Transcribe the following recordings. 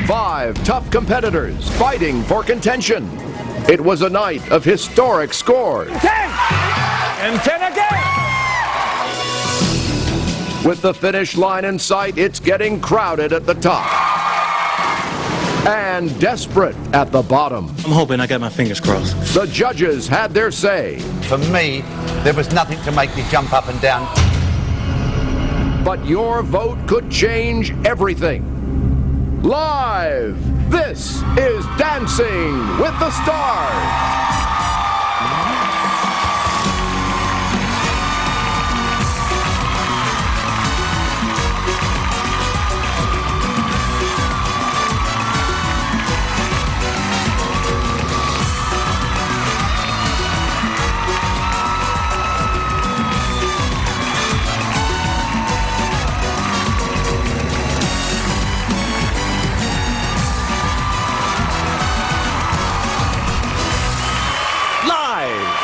5 tough competitors fighting for contention. It was a night of historic scores. 10! And 10 again! With the finish line in sight, it's getting crowded at the top and desperate at the bottom. I'm hoping I got my fingers crossed. The judges had their say. For me, there was nothing to make me jump up and down. But your vote could change everything. Live, this is Dancing with the Stars.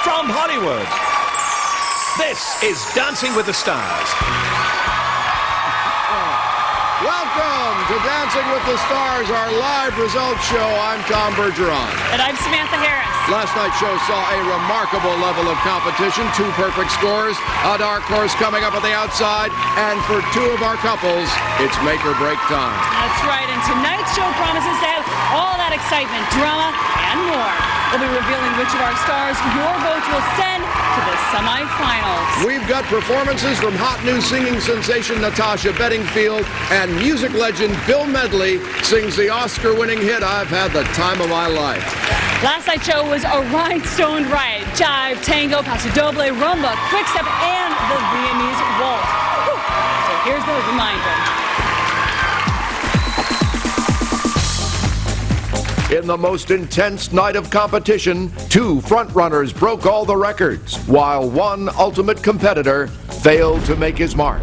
From Hollywood, this is Dancing with the Stars. Welcome to Dancing with the Stars, our live results show. I'm Tom Bergeron. And I'm Samantha Harris. Last night's show saw a remarkable level of competition, 2 perfect scores, a dark horse coming up on the outside, and for 2 of our couples, it's make or break time. That's right, and tonight's show promises to have all that excitement, drama, and more. We'll be revealing which of our stars your votes will send to the semifinals. We've got performances from hot new singing sensation Natasha Bedingfield, and music legend Bill Medley sings the Oscar-winning hit, I've Had the Time of My Life. Last night's show was a rhinestone riot. Jive, tango, paso doble, rumba, quickstep, and the Viennese waltz. Whew. So here's the reminder. In the most intense night of competition, 2 frontrunners broke all the records, while 1 ultimate competitor failed to make his mark.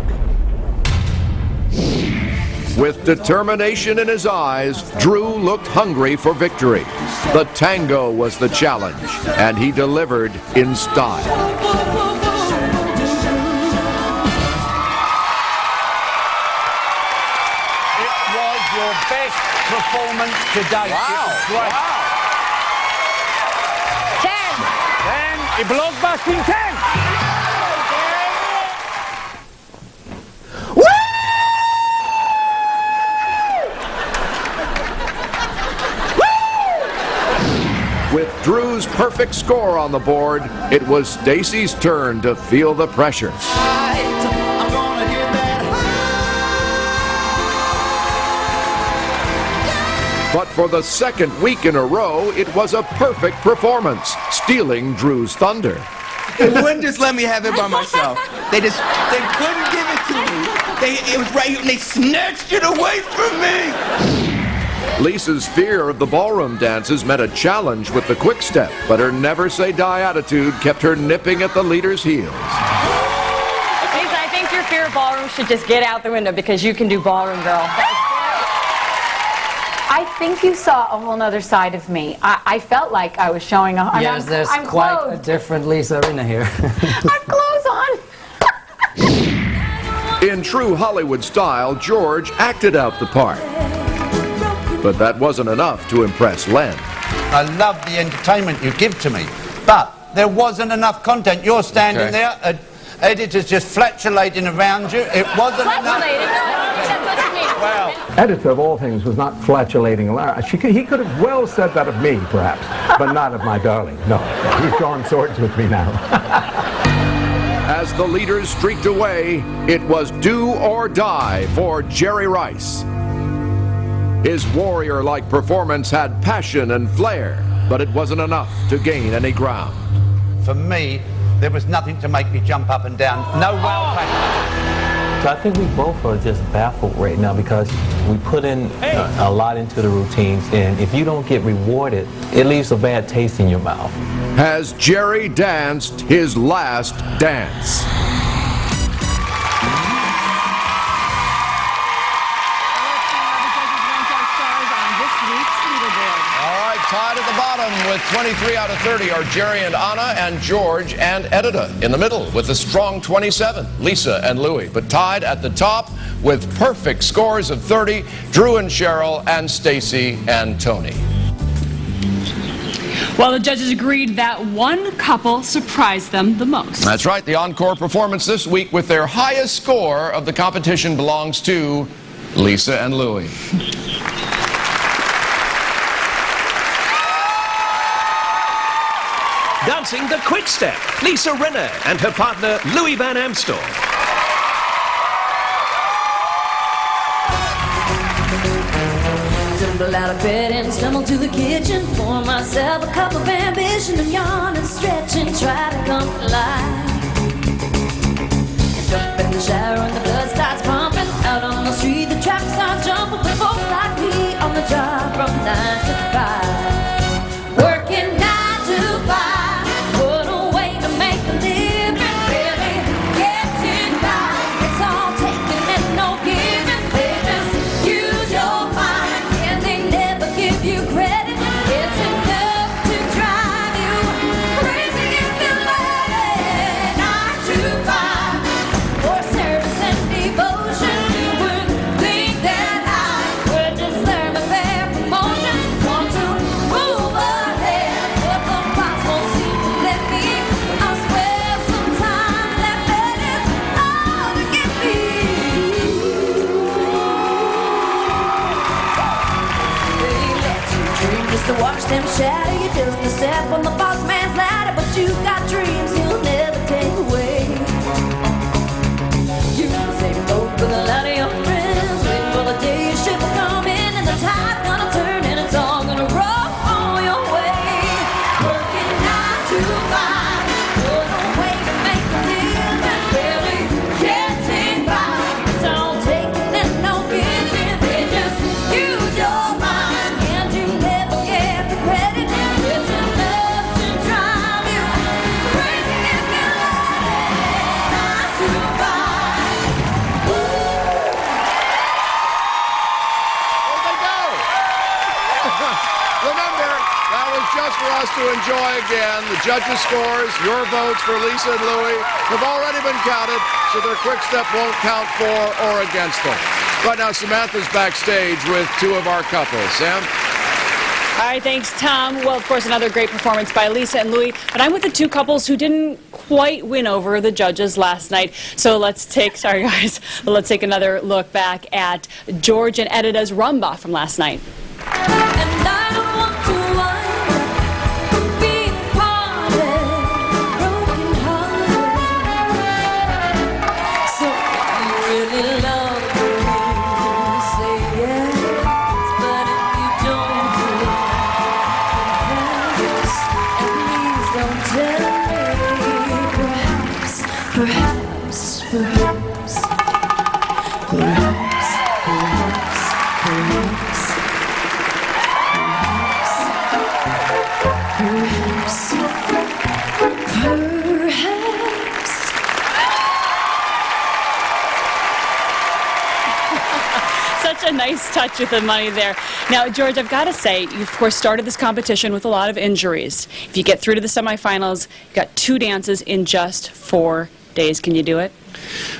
With determination in his eyes, Drew looked hungry for victory. The tango was the challenge, and he delivered in style. It was your best performance to date. Wow. It was great. Wow. 10. 10. I block back in 10. With Drew's perfect score on the board, it was Stacy's turn to feel the pressure. But for the second week in a row, it was a perfect performance, stealing Drew's thunder. They wouldn't just let me have it by myself. They couldn't give it to me. It was right here, and they snatched it away from me. Lisa's fear of the ballroom dances meant a challenge with the quick step, but her never-say-die attitude kept her nipping at the leader's heels. Lisa, I think your fear of ballroom should just get out the window because you can do ballroom, girl. I think you saw a whole other side of me. I felt like I was showing off. Yes, there's I'm quite clothed. a different Lisa Arena here. I've clothes on. In true Hollywood style, George acted out the part. But that wasn't enough to impress Len. I love the entertainment you give to me, but there wasn't enough content. You're standing there, editors just flatulating around you. It wasn't enough. Well, editor of all things was not flatulating Lara. He could have well said that of me, perhaps, but not of my darling. No, he's drawing swords with me now. As the leaders streaked away, it was do or die for Jerry Rice. His warrior-like performance had passion and flair, but it wasn't enough to gain any ground. For me, there was nothing to make me jump up and down. No wow factor. So I think we both are just baffled right now because we put in a lot into the routines, and if you don't get rewarded, it leaves a bad taste in your mouth. Has Jerry danced his last dance? week's leaderboard. All right, tied at the bottom with 23 out of 30 are Jerry and Anna and George and Edita. In the middle with a strong 27, Lisa and Louie. But tied at the top with perfect scores of 30, Drew and Cheryl and Stacy and Tony. Well, the judges agreed that one couple surprised them the most. That's right. The encore performance this week with their highest score of the competition belongs to Lisa and Louie. Dancing the quick step, Lisa Renner and her partner Louis Van Amstel. Tumble out of bed and stumble to the kitchen. Pour myself a cup of ambition and yawn and stretch and try to come alive. Jump in the shower and the blood starts pumping. Out on the street the traffic starts jumping. With folks like me on the job from 9 to 5. Working 9 to 5. What a way to make a living. Really getting by. It's all taking and no giving. They just use your mind and they never give you credit. It's enough to drive you crazy if you let it. 9 to 5 for service and devotion. You would think that I would deserve a fair promotion. Want to move ahead, but the boss won't seem to let me. I swear sometimes that bed is all to get me. They let you dream just to watch them shatter. You just a step on the boss man's ladder, but you got dreams he'll never take away. You can say no with a lot of your friends, waiting for the day you should come in, and the tide's gonna turn and it's all gonna roll on your way. Working 9 to 5, what a way to make a living. Barely getting by. It's all taking and no giving. They just use your mind and you never get the credit. It's enough to drive you crazy if you let it. 9 to 5. Where'd they go? Remember, that was just for us to enjoy again. The judges' scores, your votes for Lisa and Louie have already been counted, so their quick step won't count for or against them. Right now, Samantha's backstage with two of our couples. Sam? All right, thanks, Tom. Well, of course, another great performance by Lisa and Louie. But I'm with the two couples who didn't quite win over the judges last night. So let's take, sorry guys, but let's take another look back at George and Edita's rumba from last night. And I don't want to wind up being parted, broken-hearted. So if you really love me, say yes. But if you don't, confess. And please don't tell me. Perhaps. Such a nice touch with the money there. Now, George, I've got to say, you of course started this competition with a lot of injuries. If you get through to the semifinals, you've got 2 dances in just 4 days. Can you do it?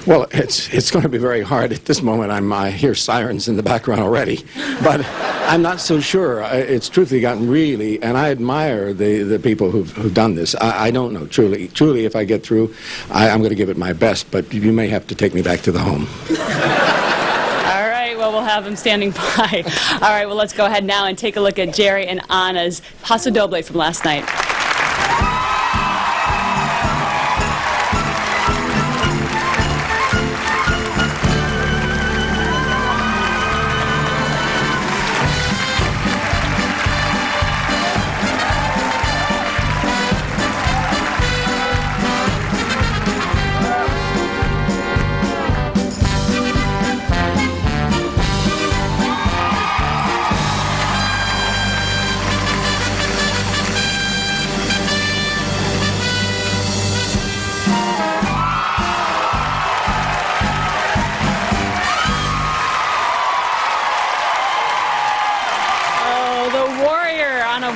Well, it's going to be very hard. At this moment, I hear sirens in the background already. But I'm not so sure. It's truthfully gotten really, and I admire the people who've done this. I don't know, truly, if I get through, I'm going to give it my best, but you may have to take me back to the home. All right, well, we'll have them standing by. All right, well, let's go ahead now and take a look at Jerry and Anna's Paso Doble from last night.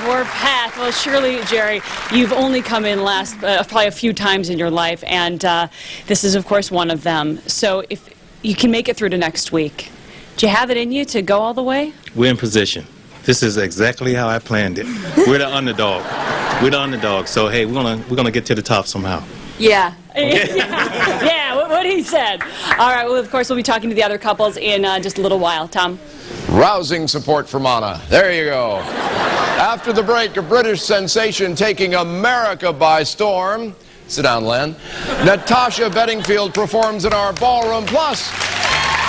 or path. Well, surely, Jerry, you've only come in last probably a few times in your life, and this is, of course, one of them. So if you can make it through to next week, do you have it in you to go all the way? We're in position. This is exactly how I planned it. We're the underdog. We're the underdog. So hey, we're gonna get to the top somehow. Yeah. Yeah, what he said. All right, well, of course, we'll be talking to the other couples in just a little while. Tom? Rousing support from Anna. There you go. After the break, a British sensation taking America by storm. Sit down, Len. Natasha Bedingfield performs in our ballroom. Plus,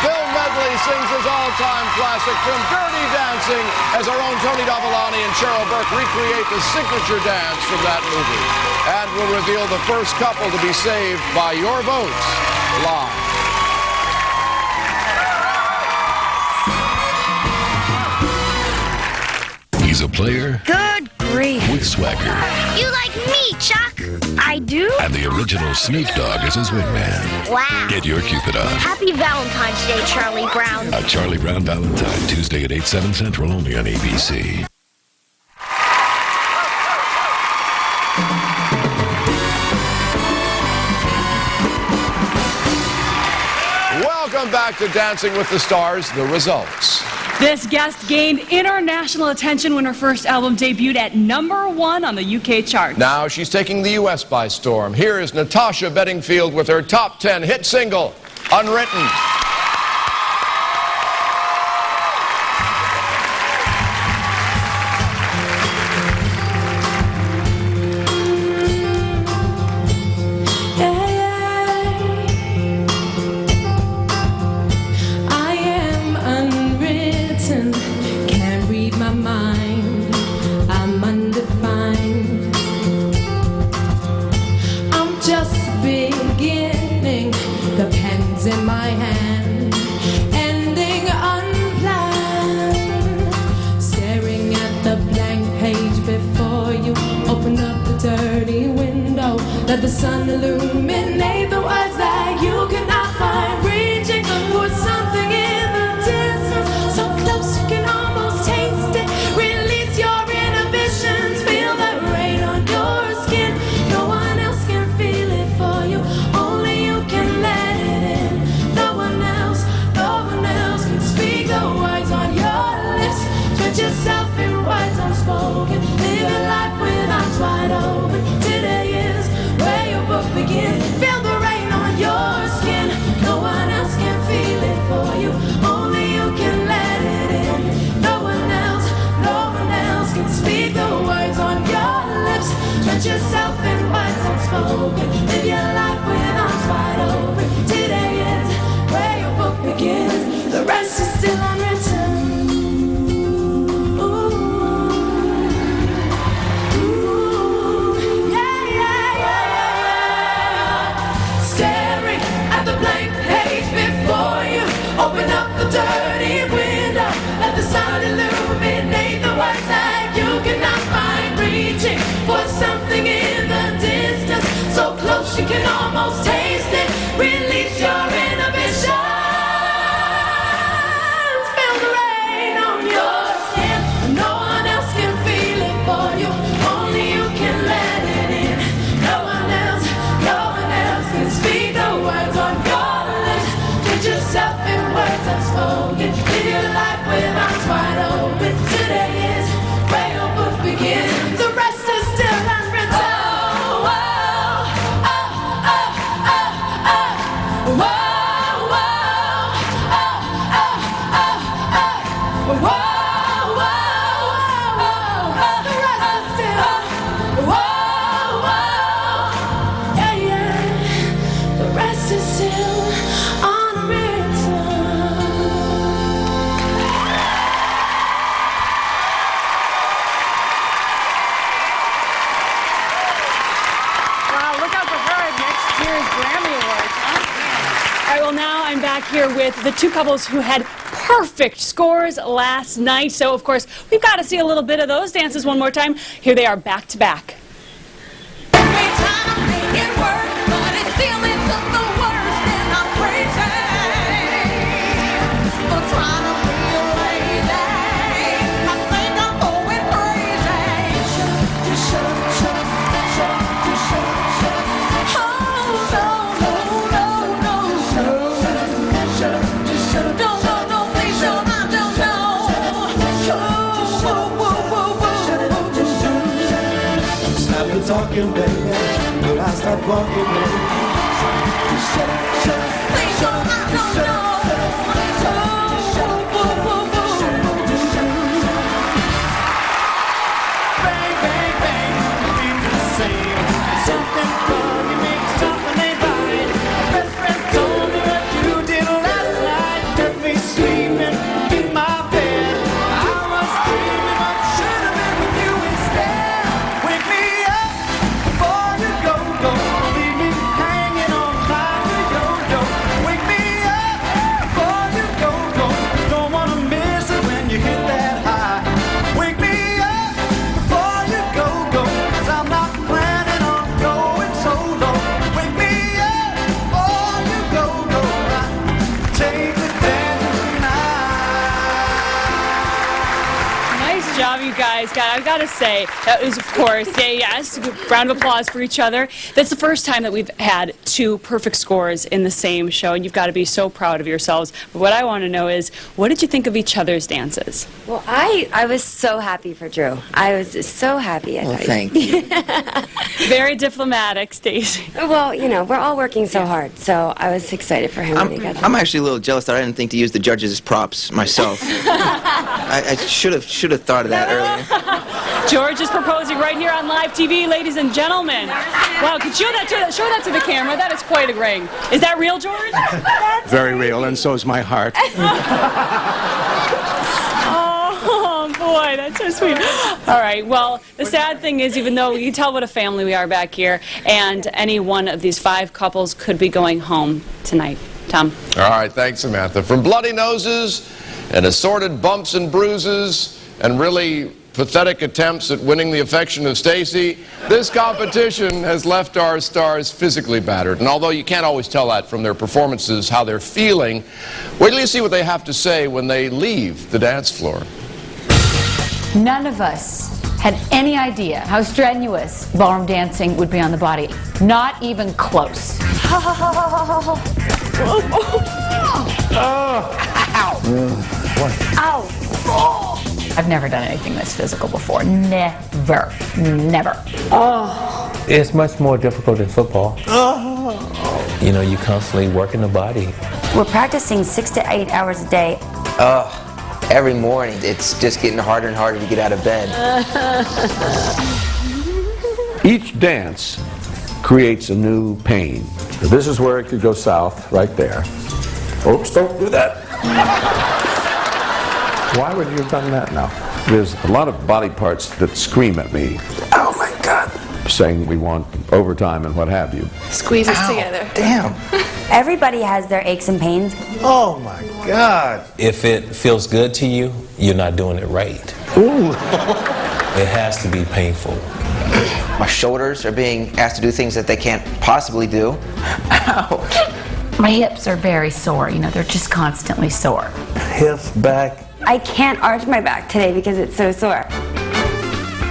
Bill Medley sings his all-time classic from Dirty Dancing as our own Tony Dovolani and Cheryl Burke recreate the signature dance from that movie. And we'll reveal the first couple to be saved by your votes live. He's a player. Good grief. With swagger. You like me, Chuck? I do? And the original Snoop Dogg is his wingman. Wow. Get your Cupid on. Happy Valentine's Day, Charlie Brown. A Charlie Brown Valentine, Tuesday at 8, 7 Central, only on ABC. Welcome back to Dancing with the Stars. The results. This guest gained international attention when her first album debuted at #1 on the UK chart. Now she's taking the U.S. by storm. Here is Natasha Bedingfield with her top 10 hit single, Unwritten. In my hand, ending unplanned, staring at the blank page before you. Open up the dirty window, let the sun illuminate the words that you cannot find. Reaching for something in the distance, so close you can almost taste it. Release your inhibitions, feel the rain on your skin. No one else can feel it for you, only you can let it in. No one else can speak the words on your lips. Stretch yourself in words unspoken. Live your life with arms wide open. Today is where your book begins. Feel the rain on your skin. No one else can feel it for you. Only you can let it in. No one else can speak the words on your lips. Stretch yourself in words unspoken. Live your life with arms wide open. Today is where your book begins. The rest is still unwritten. Staring at the blank page before you. Open up the dirty window. Let the sun illuminate the words that you cannot find. Reaching for something in the distance, so close you can almost taste it. Release your inhibitions. Feel the rain on your skin. No one else can feel it for you. Only you can let it in. No one else can speak the words on your lips. Get yourself in words unspoken. Live your life with arms wide open. Today is where your book begins. The rest is still unwritten. Oh, oh, oh, oh, oh, oh. Whoa, whoa, oh, oh, oh, oh. Whoa, whoa, oh, oh. The rest is still. Whoa, whoa, yeah, yeah. The rest is still unwritten. Wow, look out for her at next year's Grammy Awards, huh? All right, well, now I'm back here with the two couples who had perfect scores last night. So, of course, we've got to see a little bit of those dances one more time. Here they are back to back. Trying to be a lady, I think I'm going crazy. walking, baby? Will I start walking, baby? Shut up, shut up, please, shut up, shut up. I've got to say, that was, of course, yes, round of applause for each other. That's the first time that we've had two perfect scores in the same show, and you've got to be so proud of yourselves. But what I want to know is, what did you think of each other's dances? Well, I was so happy for Drew. I was so happy. Well, thank you. Very diplomatic, Stacey. Well, you know, we're all working so hard, so I was excited for him when he got there. I'm actually a little jealous that I didn't think to use the judges as props myself. I should have thought of that earlier. George is proposing right here on live TV, ladies and gentlemen. Wow, could you show that to the camera? That is quite a ring. Is that real, George? Very real, and so is my heart. Oh, boy, that's so sweet. All right, well, the sad thing is, even though you can tell what a family we are back here, and any one of these 5 couples could be going home tonight. Tom. All right, thanks, Samantha. From bloody noses and assorted bumps and bruises and really pathetic attempts at winning the affection of Stacey, this competition has left our stars physically battered. And although you can't always tell that from their performances, how they're feeling, wait till you see what they have to say when they leave the dance floor. None of us had any idea how strenuous ballroom dancing would be on the body. Not even close. Ow! I've never done anything this physical before. Never. Oh. It's much more difficult than football. You know, you constantly working the body. We're practicing 6 to 8 hours a day. Every morning, it's just getting harder and harder to get out of bed. Each dance creates a new pain. This is where it could go south, right there. Oops, don't do that. Why would you have done that now? There's a lot of body parts that scream at me. Oh my God. Saying we want overtime and what have you. Squeeze us together. Damn. Everybody has their aches and pains. Oh my God. If it feels good to you, you're not doing it right. Ooh. It has to be painful. My shoulders are being asked to do things that they can't possibly do. Ow. My hips are very sore. You know, they're just constantly sore. Hips, back. I can't arch my back today because it's so sore.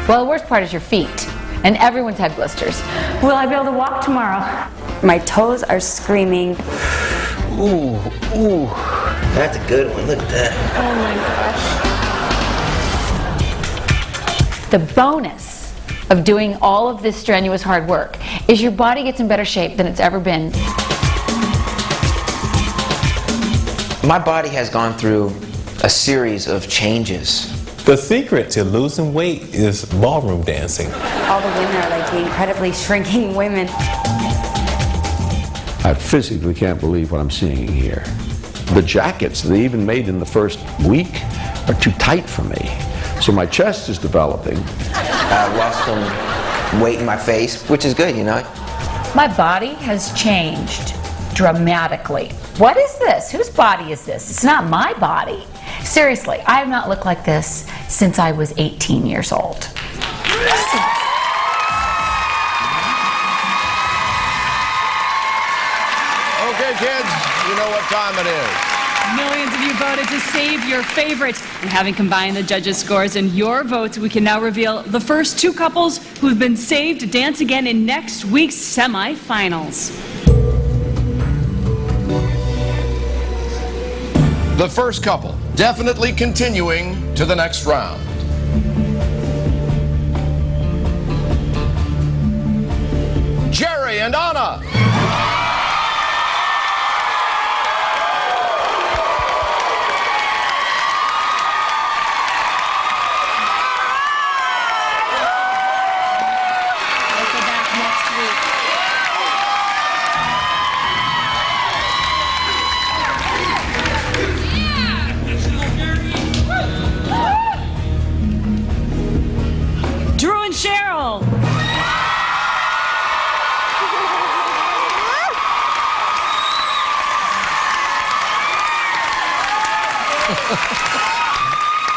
Well, the worst part is your feet. And everyone's had blisters. Will I be able to walk tomorrow? My toes are screaming. Ooh, ooh. That's a good one. Look at that. Oh my gosh. The bonus of doing all of this strenuous hard work is your body gets in better shape than it's ever been. My body has gone through a series of changes. The secret to losing weight is ballroom dancing. All the women are like the incredibly shrinking women. I physically can't believe what I'm seeing here. The jackets they even made in the first week are too tight for me. So my chest is developing. I lost some weight in my face, which is good, you know. My body has changed dramatically. What is this? Whose body is this? It's not my body. Seriously, I have not looked like this since I was 18 years old. Okay, kids, you know what time it is. Millions of you voted to save your favorite. And having combined the judges' scores and your votes, we can now reveal the first 2 couples who have been saved to dance again in next week's semifinals. The first couple, definitely continuing to the next round. Jerry and Anna. Drew and Cheryl.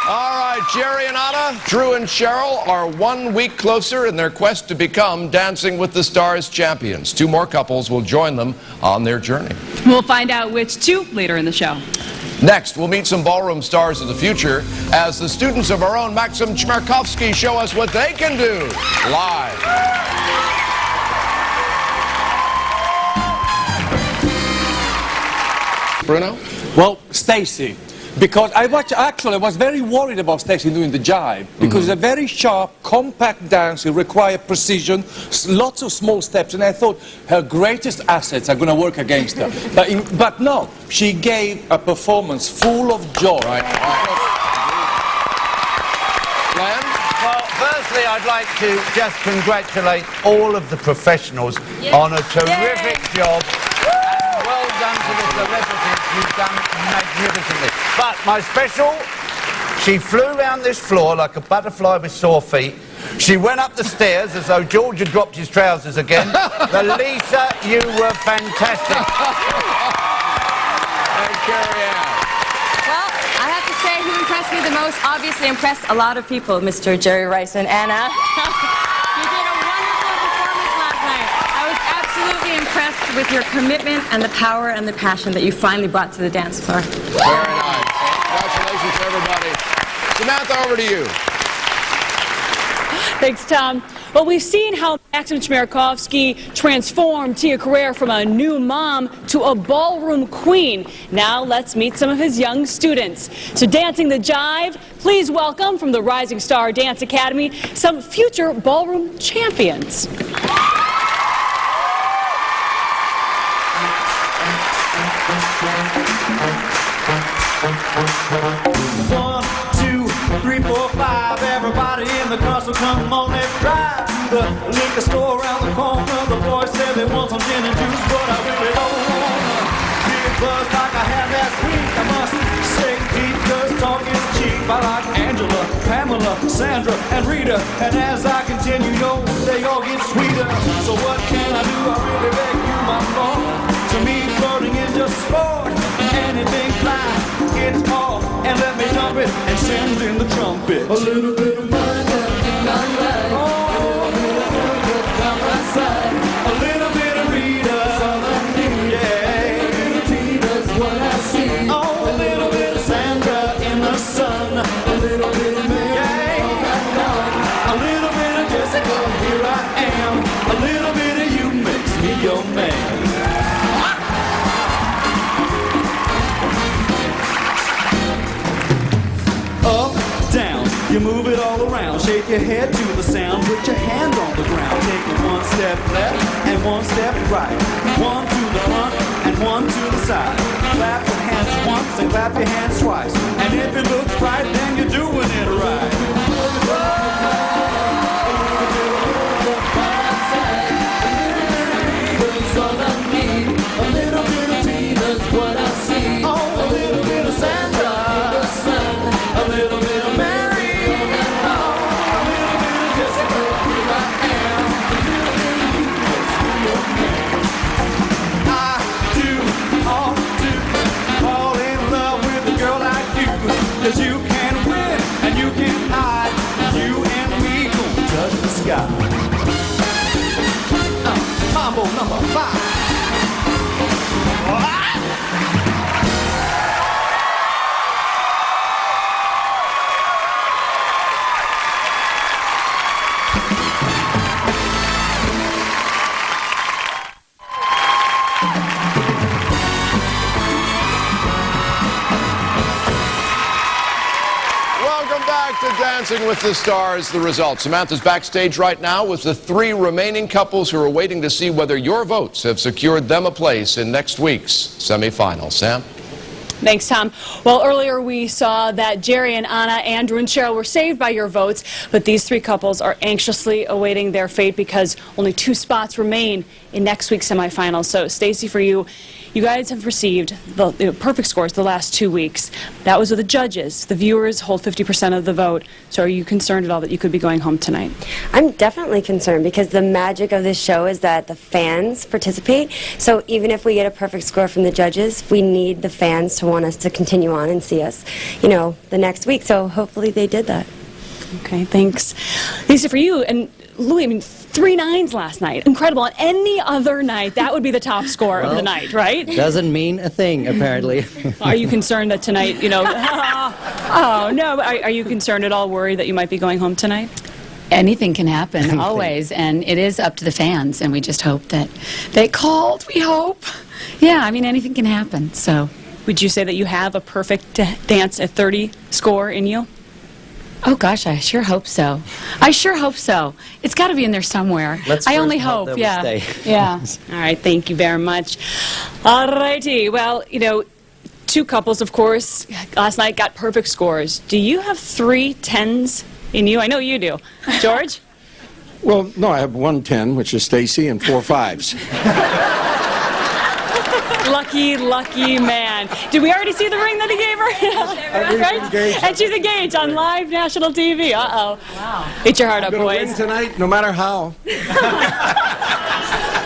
All right, Jerry and Anna, Drew and Cheryl are 1 week closer in their quest to become Dancing with the Stars champions. 2 more couples will join them on their journey. We'll find out which 2 later in the show. Next, we'll meet some ballroom stars of the future as the students of our own Maxim Chmerkovsky show us what they can do live. Bruno? Well, Stacy, because I was very worried about Stacy doing the jive, because it's a very sharp, compact dance. It requires precision, lots of small steps, and I thought her greatest assets are going to work against her. But no, she gave a performance full of joy. Right. Glenn? Well, firstly, I'd like to just congratulate all of the professionals on a terrific job. And well done to the celebrities. You've done magnificently. But my special, she flew around this floor like a butterfly with sore feet. She went up the stairs as though George had dropped his trousers again. Lisa, you were fantastic. And Carrie Ann. Well, I have to say who impressed me the most, obviously impressed a lot of people, Mr. Jerry Rice and Anna. You did a wonderful performance last night. I was absolutely impressed with your commitment and the power and the passion that you finally brought to the dance floor. Very nice. Congratulations to everybody. Samantha, over to you. Thanks, Tom. Well, we've seen how Maxim Chmerkovsky transformed Tia Carrere from a new mom to a ballroom queen. Now let's meet some of his young students. So dancing the jive, please welcome from the Rising Star Dance Academy some future ballroom champions. 1, 2, 3, 4, 5. Everybody in the car, so come on, let's drive to the liquor store around the corner. The boys said they want some gin and juice, but I really don't wanna be a buzz like I had last week. I must say, because talk is cheap. I like Angela, Pamela, Sandra, and Rita, and as I continue, they all get sweeter. So what can I do? I really beg you, my lord. To me, flirting is just sport. Anything fly, it's all. And let me dump it and send in the trumpet. A little bit of money in my life. Oh, a little bit of down my side. A little bit of Rita. That's all I need. Yeah. A little Tina's what I see. Oh, a little bit of Sandra in the sun. A little bit of Mary. A little bit of Jessica, here I am. A little bit of you makes me your man. Up, down, you move it all around. Shake your head to the sound, put your hand on the ground. Take it 1 step left and 1 step right. 1 to the front and 1 to the side. Clap your hands once and clap your hands twice. And if it looks right, then you're doing it right. That's all I need. A little bit of Tina's what I see. Oh, a little bit of Sandra. A little bit of Mary, a little bit of Jessica, here I am. A little bit of you makes me your man. I do ought to fall in love with a girl like you, 'cause you can win and you can to Dancing with the Stars, the results. Samantha's backstage right now with the 3 remaining couples who are waiting to see whether your votes have secured them a place in next week's semifinal. Sam? Thanks, Tom. Well, earlier we saw that Jerry and Anna, Andrew and Cheryl were saved by your votes, but these 3 couples are anxiously awaiting their fate because only 2 spots remain in next week's semifinals. So, Stacy, for you, you guys have received the perfect scores the last 2 weeks. That was with the judges. The viewers hold 50% of the vote. So are you concerned at all that you could be going home tonight? I'm definitely concerned because the magic of this show is that the fans participate. So even if we get a perfect score from the judges, we need the fans to want us to continue on and see us, you know, the next week. So hopefully they did that. Okay, thanks. Lisa, for you, and Louis, I mean, 3 9s last night. Incredible. On any other night, that would be the top score of the night, right? Doesn't mean a thing, apparently. Are you concerned that tonight, you know, oh, no, are you concerned at all, worried that you might be going home tonight? Anything can happen, always, and it is up to the fans, and we just hope that they called, we hope. Yeah, I mean, anything can happen, so. Would you say that you have a perfect dance at 30 score in you? Oh gosh, I sure hope so. I sure hope so. It's got to be in there somewhere. I only hope, yeah. Yeah. All right, thank you very much. All righty. Well, you know, 2 couples, of course, last night got perfect scores. Do you have 3 10s in you? I know you do. George? Well, no, I have 1 10, which is Stacy, and 4 5s. Lucky, lucky man. Did we already see the ring that he gave her? Right? Engaged. And she's engaged on live national TV. Uh-oh. Wow. Get your heart up, I'm gonna boys. win tonight, no matter how.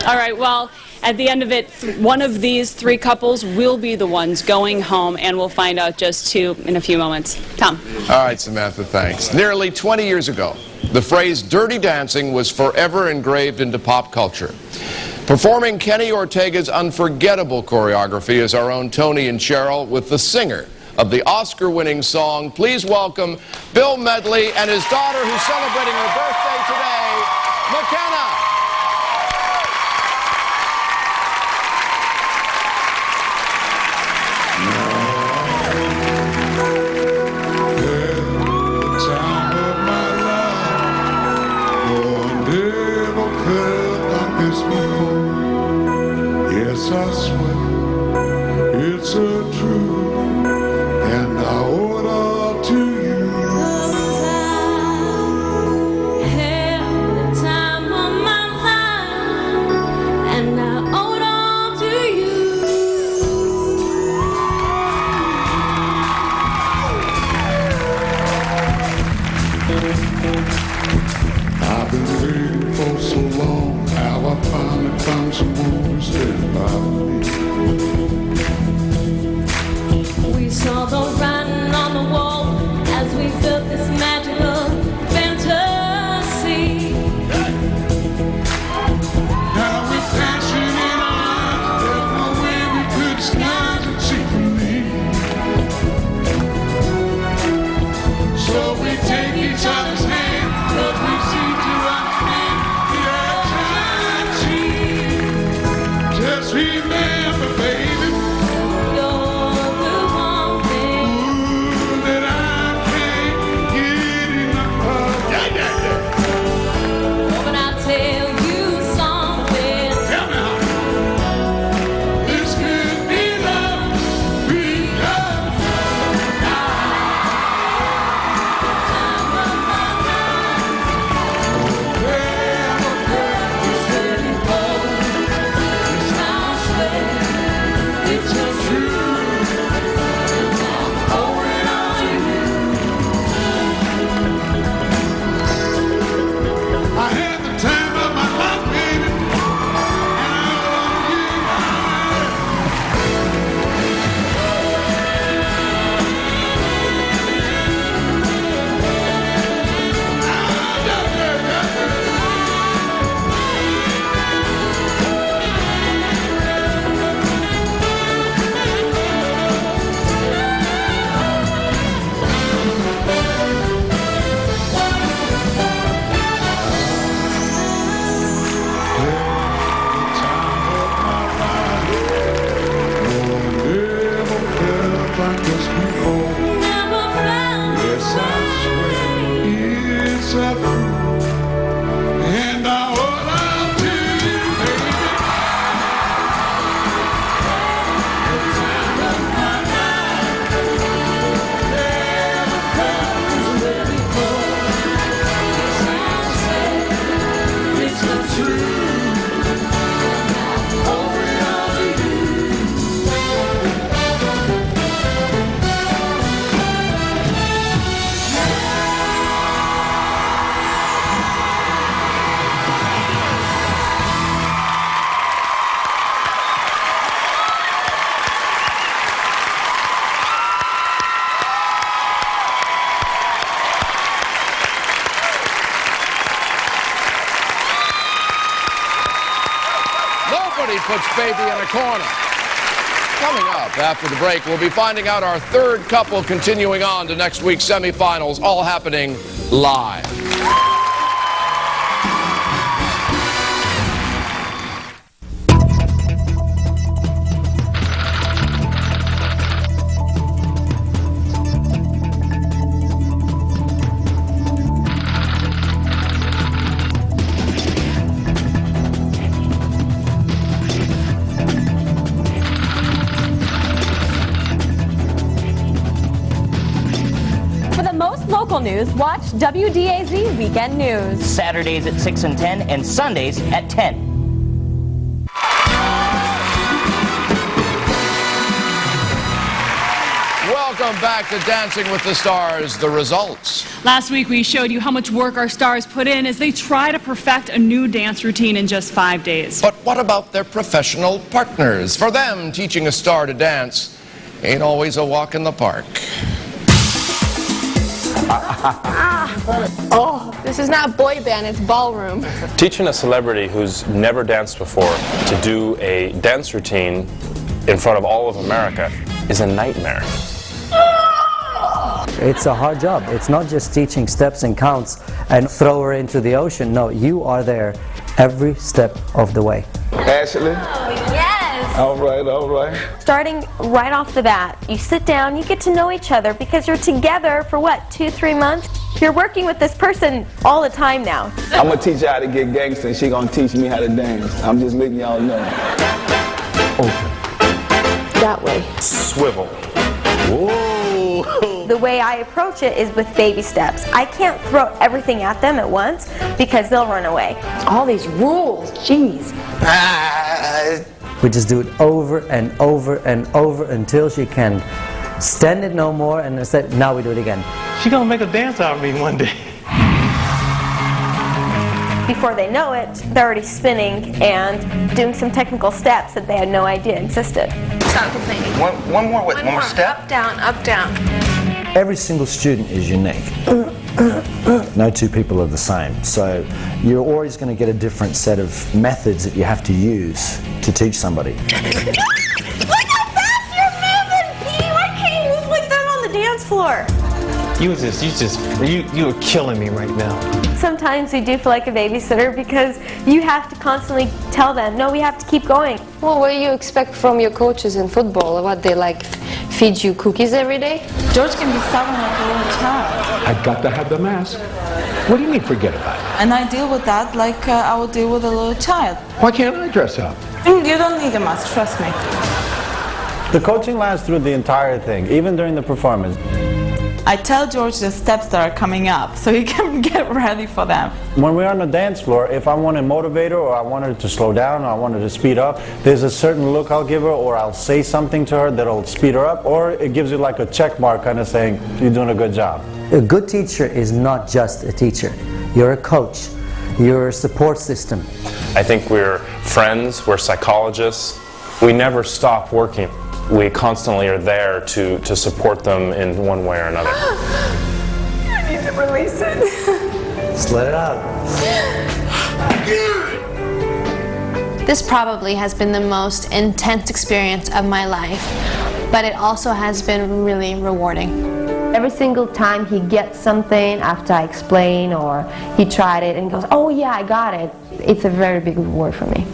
All right, well, at the end of it, one of these 3 couples will be the ones going home, and we'll find out just who in a few moments. Tom. All right, Samantha, thanks. Nearly 20 years ago, the phrase dirty dancing was forever engraved into pop culture. Performing Kenny Ortega's unforgettable choreography is our own Tony and Cheryl with the singer of the Oscar-winning song. Please welcome Bill Medley and his daughter, who's celebrating her birthday today, McKenna. Yes, I swear it's a truth, and I owe it all to you. Had the time of my life, and I owe it all to you. I've been waiting for so long. Now I finally found someone who stood by me. We saw the writing on the wall as we built this magical fantasy. Now we're passion in our eyes. There's no way we could disguise it secretly. So we take each other's hand, 'cause we seem to understand the urgency. Just remember, baby, You're the one thing that I can't get enough of. Yeah, yeah, yeah. when I tell you something. Tell me how. This could be love, because It's a truth, and I owe it all to you, baby. The time of my life never felt this way before. It's the truth, I owe it all to you. Nobody puts baby in a corner. Coming up after the break, we'll be finding out our third couple continuing on to next week's semifinals, all happening live. For the most local news, watch WDAZ Weekend News. Saturdays at 6 and 10, and Sundays at 10. Welcome back to Dancing with the Stars. The results. Last week we showed you how much work our stars put in as they try to perfect a new dance routine in just 5 days. But what about their professional partners? For them, teaching a star to dance ain't always a walk in the park. Oh, this is not boy band, it's ballroom. Teaching a celebrity who's never danced before to do a dance routine in front of all of America is a nightmare. It's a hard job. It's not just teaching steps and counts and throw her into the ocean. No, you are there every step of the way. Ashley? Yes! All right, all right. Starting right off the bat, you sit down, you get to know each other because you're together for what, 2-3 months? You're working with this person all the time now. I'm gonna teach you how to get gangster and she gonna teach me how to dance. I'm just letting y'all know. That way. Swivel. Whoa! The way I approach it is with baby steps. I can't throw everything at them at once because they'll run away. All these rules, jeez. We just do it over and over and over until she can stand it no more, and instead, now we do it again. She gonna make a dance out of me one day. Before they know it, they're already spinning and doing some technical steps that they had no idea existed. Stop complaining. One more step. Up, down, up, down. Every single student is unique. No two people are the same. So you're always going to get a different set of methods that you have to use to teach somebody. Look how fast you're moving, P! Why can't you move like that on the dance floor? You are killing me right now. Sometimes we do feel like a babysitter because you have to constantly tell them, no, we have to keep going. Well, what do you expect from your coaches in football? What, they like feed you cookies every day? George can be stubborn like a little child. I've got to have the mask. What do you mean forget about it? And I deal with that like I would deal with a little child. Why can't I dress up? You don't need a mask, trust me. The coaching lasts through the entire thing, even during the performance. I tell George the steps that are coming up so he can get ready for them. When we're on the dance floor, if I want to motivate her or I want her to slow down or I want her to speed up, there's a certain look I'll give her or I'll say something to her that'll speed her up, or it gives you like a check mark kind of saying, you're doing a good job. A good teacher is not just a teacher. You're a coach. You're a support system. I think we're friends, we're psychologists. We never stop working. We constantly are there to support them in one way or another. I need to release it. Just let it out. This probably has been the most intense experience of my life, but it also has been really rewarding. Every single time he gets something after I explain or he tried it and goes, oh yeah, I got it, it's a very big reward for me.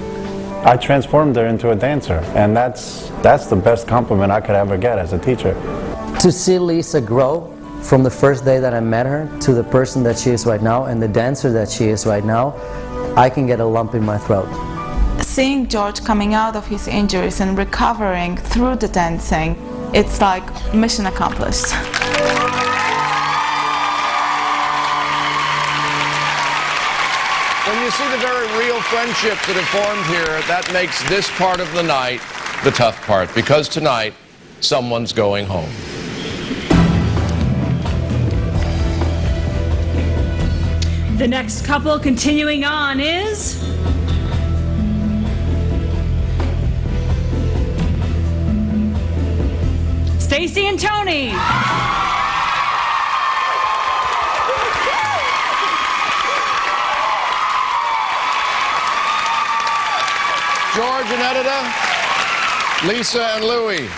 I transformed her into a dancer, and that's the best compliment I could ever get as a teacher. To see Lisa grow from the first day that I met her to the person that she is right now and the dancer that she is right now, I can get a lump in my throat. Seeing George coming out of his injuries and recovering through the dancing, it's like mission accomplished. When you see the very real friendships that have formed here, that makes this part of the night the tough part, because tonight, someone's going home. The next couple continuing on is... Stacy and Tony. George and Edita, Lisa and Louie,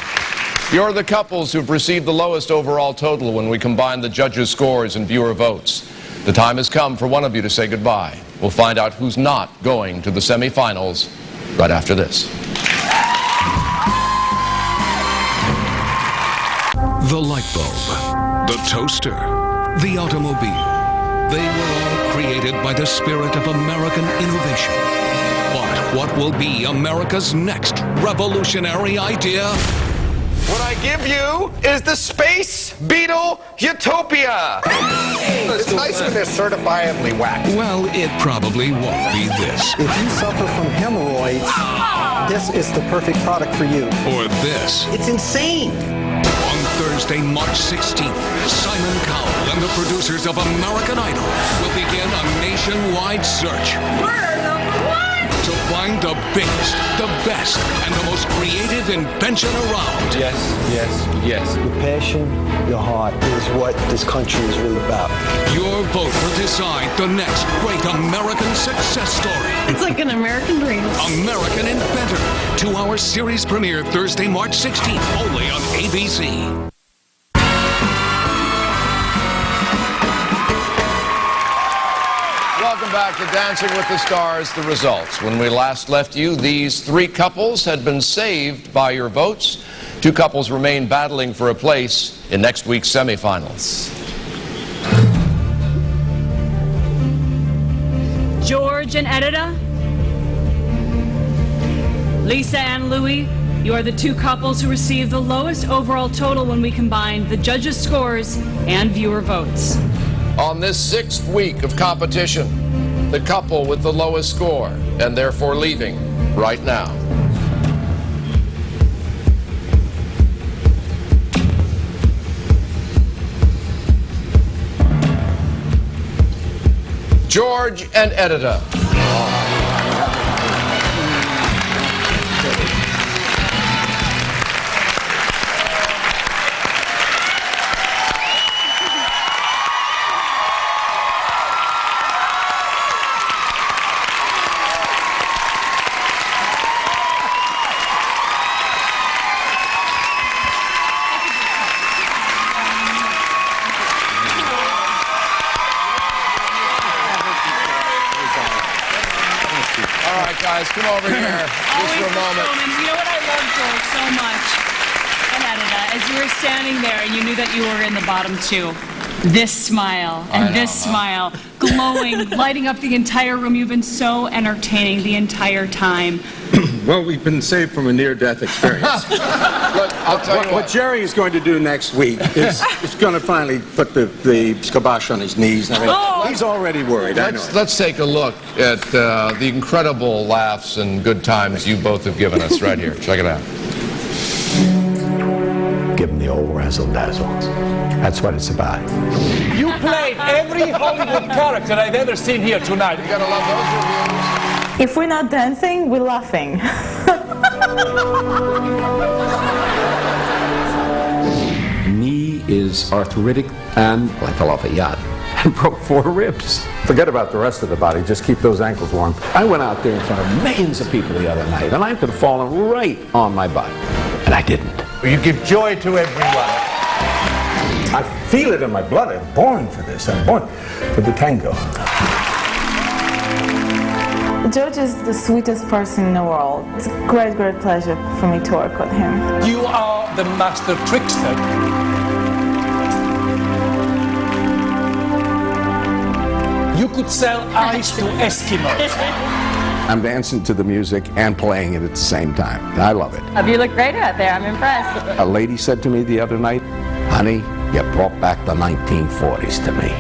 you're the couples who've received the lowest overall total when we combine the judges' scores and viewer votes. The time has come for one of you to say goodbye. We'll find out who's not going to the semifinals right after this. The light bulb, the toaster, the automobile. They were all created by the spirit of American innovation. But what will be America's next revolutionary idea? What I give you is the Space Beetle Utopia. It's nice when they're certifiably whacked. Well, it probably won't be this. If you suffer from hemorrhoids, this is the perfect product for you. Or this. It's insane. On Thursday, March 16th, Simon Cowell and the producers of American Idol will begin a nationwide search. To find the biggest, the best, and the most creative invention around. Yes, yes, yes. Your passion, your heart is what this country is really about. Your vote will decide the next great American success story. It's like an American dream. American Inventor. 2-hour series premiere Thursday, March 16th, only on ABC. Welcome back to Dancing with the Stars, the results. When we last left you, these three couples had been saved by your votes. 2 couples remain battling for a place in next week's semifinals. George and Edita, Lisa and Louie, you are the 2 couples who received the lowest overall total when we combined the judges' scores and viewer votes. On this 6th week of competition, the couple with the lowest score, and therefore leaving right now. George and Edita. Guys, come over here just for a moment. You know what I love, George, so much, and Edita, as you were standing there and you knew that you were in the bottom 2, this smile and this smile, glowing, lighting up the entire room. You've been so entertaining the entire time. Well, we've been saved from a near-death experience. Look, I'll tell you what Jerry is going to do next week is going to finally put the kibosh on his knees. I mean, he's already worried. Let's take a look at the incredible laughs and good times you both have given us right here. Check it out. Give him the old razzle-dazzle. That's what it's about. You played every Hollywood character I've ever seen here tonight. You gotta love those reviews. If we're not dancing, we're laughing. Knee is arthritic and I fell off a yacht and broke 4 ribs. Forget about the rest of the body, just keep those ankles warm. I went out there in front of millions of people the other night and I could have fallen right on my butt, and I didn't. You give joy to everyone. I feel it in my blood. I'm born for this. I'm born for the tango. George is the sweetest person in the world. It's a great, great pleasure for me to work with him. You are the master trickster. could sell ice to Eskimos. I'm dancing to the music and playing it at the same time. I love it. You look great out there. I'm impressed. A lady said to me the other night, "Honey, you brought back the 1940s to me."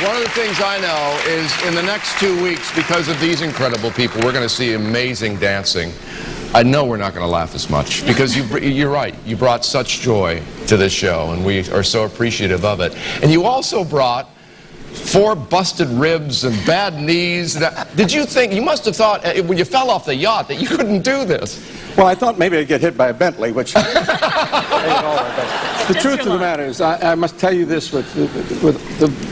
One of the things I know is in the next 2 weeks, because of these incredible people, we're going to see amazing dancing. I know we're not going to laugh as much because you're right. You brought such joy to this show, and we are so appreciative of it. And you also brought 4 busted ribs and bad knees. Did you think, you must have thought when you fell off the yacht that you couldn't do this? Well, I thought maybe I'd get hit by a Bentley, which... The truth of the matter is, I must tell you this with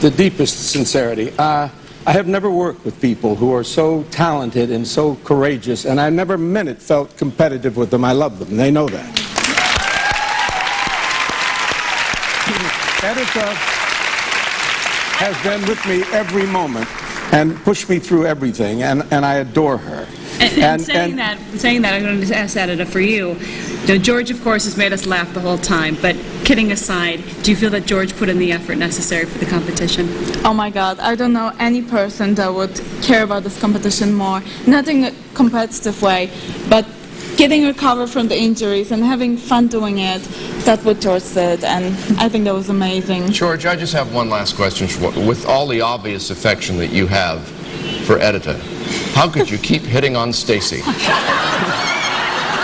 the deepest sincerity. I have never worked with people who are so talented and so courageous, and I never a minute felt competitive with them. I love them. They know that. Edita has been with me every moment and pushed me through everything, and I adore her. And saying that, I'm going to ask Edita for you. Now, George, of course, has made us laugh the whole time, but kidding aside, do you feel that George put in the effort necessary for the competition? Oh my God, I don't know any person that would care about this competition more. Not in a competitive way, but getting recovered from the injuries and having fun doing it. That's what George said, and I think that was amazing. George, I just have one last question. With all the obvious affection that you have for Edita, how could you keep hitting on Stacy?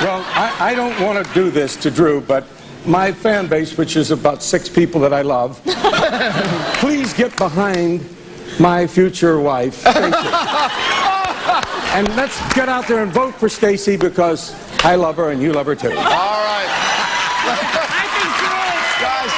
Well, I don't want to do this to Drew, but my fan base, which is about 6 people that I love, please get behind my future wife, Stacy. And let's get out there and vote for Stacy because I love her and you love her too. All right. Guys,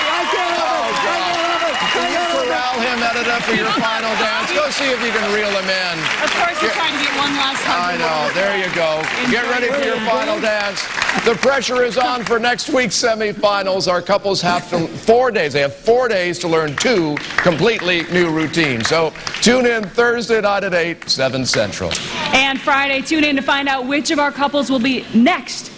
can you corral him, Edita, for your final dance? Go see if you can reel him in. Of course, you're trying to get one last hug. I know. There you go. Get ready for your final dance. The pressure is on for next week's semifinals. Our couples have 4 days. They have 4 days to learn 2 completely new routines. So tune in Thursday night at 8, 7 Central. And Friday, tune in to find out which of our couples will be next